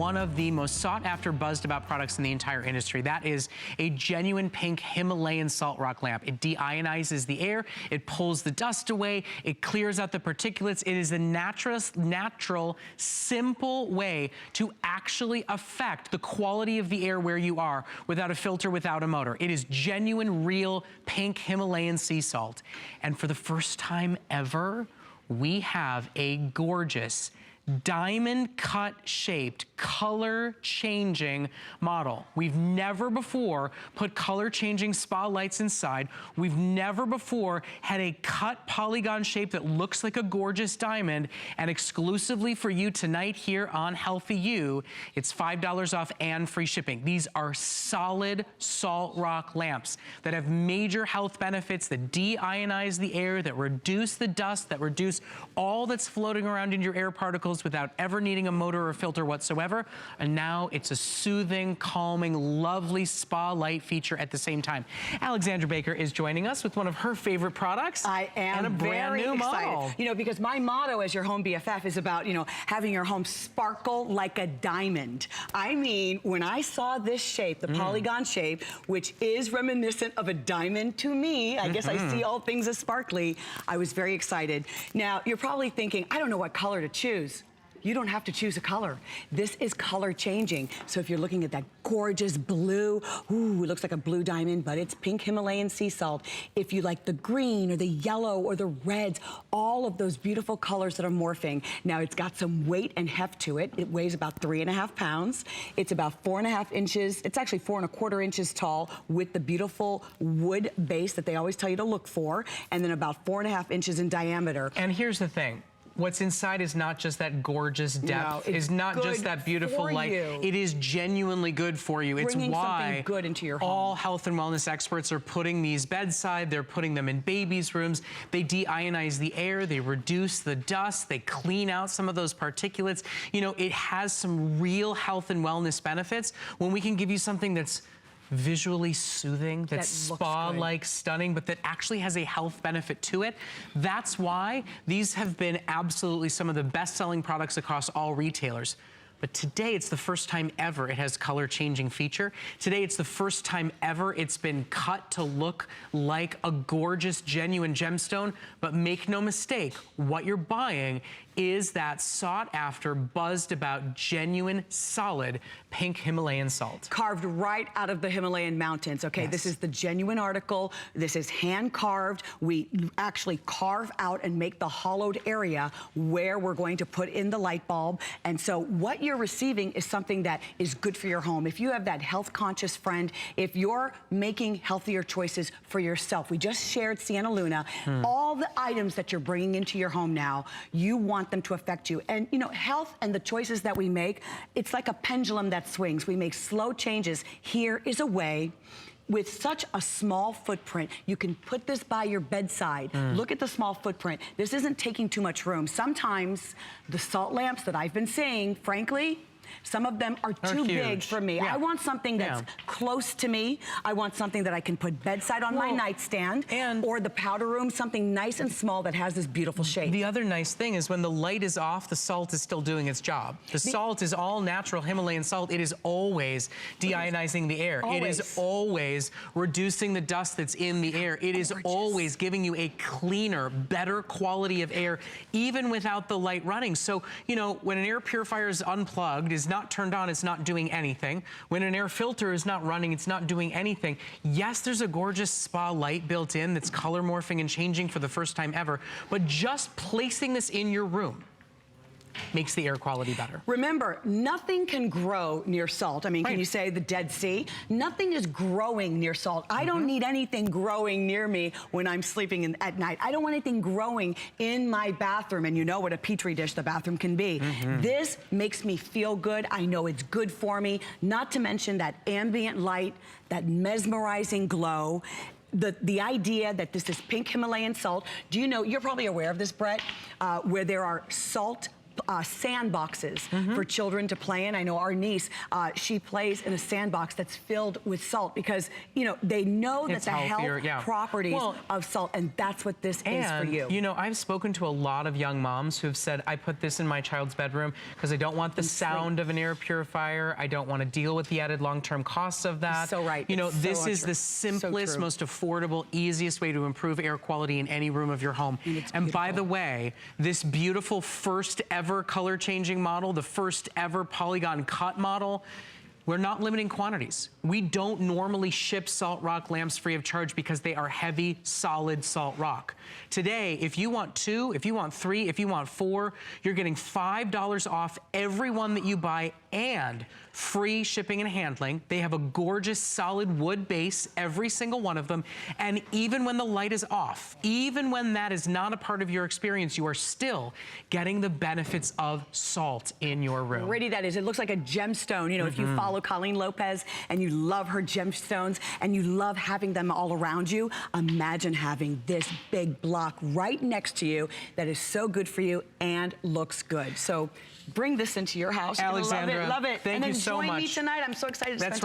One of the most sought after, buzzed about products in the entire industry. That is a genuine pink Himalayan salt rock lamp. It deionizes the air, it pulls the dust away, it clears out the particulates. It is a natural, simple way to actually affect the quality of the air where you are without a filter, without a motor. It is genuine, real pink Himalayan sea salt. And for the first time ever, we have a gorgeous diamond cut shaped, color changing model. We've never before put color changing spa lights inside. We've never before had a cut polygon shape that looks like a gorgeous diamond. And exclusively for you tonight here on Healthy You, it's $5 off and free shipping. These are solid salt rock lamps that have major health benefits that deionize the air, that reduce the dust, that reduce all that's floating around in your air particles without ever needing a motor or filter whatsoever. And now it's a soothing, calming, lovely spa light feature at the same time. Alexandra Baker is joining us with one of her favorite products. I am and a brand new model. You know, because my motto as your home BFF is about, you know, having your home sparkle like a diamond. I mean, when I saw this shape, the polygon shape, which is reminiscent of a diamond to me, I guess I see all things as sparkly, I was very excited. Now, you're probably thinking, I don't know what color to choose. You don't have to choose a color. This is color changing. So if you're looking at that gorgeous blue, ooh, it looks like a blue diamond, but it's pink Himalayan sea salt. If you like the green or the yellow or the reds, all of those beautiful colors that are morphing. Now it's got some weight and heft to it. It weighs about 3.5 pounds. It's about 4.5 inches. It's actually 4.25 inches tall with the beautiful wood base that they always tell you to look for. And then about 4.5 inches in diameter. And here's the thing. What's inside is not just that gorgeous depth, is not just that beautiful light. It is genuinely good for you. It's why good into your home. All health and wellness experts are putting these bedside, they're putting them in babies' rooms. They deionize the air, they reduce the dust, they clean out some of those particulates. You know, it has some real health and wellness benefits when we can give you something that's visually soothing, that's spa-like stunning, but that actually has a health benefit to it. That's why these have been absolutely some of the best-selling products across all retailers. But today, it's the first time ever it has color-changing feature. Today, it's the first time ever it's been cut to look like a gorgeous, genuine gemstone. But make no mistake, what you're buying is that sought-after, buzzed-about, genuine, solid pink Himalayan salt. Carved right out of the Himalayan Mountains, okay? Yes. This is the genuine article. This is hand-carved. We actually carve out and make the hollowed area where we're going to put in the light bulb. And so what you're receiving is something that is good for your home. If you have that health-conscious friend, if you're making healthier choices for yourself, we just shared Sienna Luna, all the items that you're bringing into your home now, you want them to affect you. And you know, health and the choices that we make, it's like a pendulum that swings. We make slow changes. Here is a way with such a small footprint, you can put this by your bedside. Look at the small footprint. This isn't taking too much room. Sometimes the salt lamps that I've been seeing, frankly, some of them are too big for me. I want something that's close to me. I want something that I can put bedside on my nightstand, or the powder room, something nice and small that has this beautiful shape. The other nice thing is when the light is off, the salt is still doing its job. The salt is all natural Himalayan salt. It is always deionizing the air. It is always reducing the dust that's in the air. It is always giving you a cleaner, better quality of air, even without the light running. So, you know, when an air purifier is unplugged, is not turned on, it's not doing anything. When an air filter is not running, it's not doing anything. Yes, there's a gorgeous spa light built in that's color morphing and changing for the first time ever, but just placing this in your room makes the air quality better. Remember, nothing can grow near salt. I mean, can you say the Dead Sea? Nothing is growing near salt. I don't need anything growing near me when I'm sleeping at night. I don't want anything growing in my bathroom. And you know what a petri dish the bathroom can be. This makes me feel good. I know it's good for me. Not to mention that ambient light, that mesmerizing glow. The idea that this is pink Himalayan salt. Do you know, you're probably aware of this, Brett, where there are salt sandboxes for children to play in. I know our niece, she plays in a sandbox that's filled with salt because, you know, they know that It's the healthier, health properties of salt, and that's what this is for you. You know, I've spoken to a lot of young moms who have said, I put this in my child's bedroom because I don't want the sound of an air purifier. I don't want to deal with the added long-term costs of that. So right. You know, this is the simplest, most affordable, easiest way to improve air quality in any room of your home. And by the way, this beautiful first ever color changing model, the first ever Polygon cut model, we're not limiting quantities. We don't normally ship salt rock lamps free of charge because they are heavy, solid salt rock. Today, if you want 2, if you want 3, if you want 4, you're getting $5 off every one that you buy and free shipping and handling. They have a gorgeous solid wood base, every single one of them. And even when the light is off, even when that is not a part of your experience, you are still getting the benefits of salt in your room. Pretty that is. It looks like a gemstone. You know, if you follow Colleen Lopez and you love her gemstones and you love having them all around you, imagine having this big block right next to you that is so good for you and looks good. So bring this into your house. Alexandra, love it. Thank you so much. And enjoy me tonight. I'm so excited to spend time.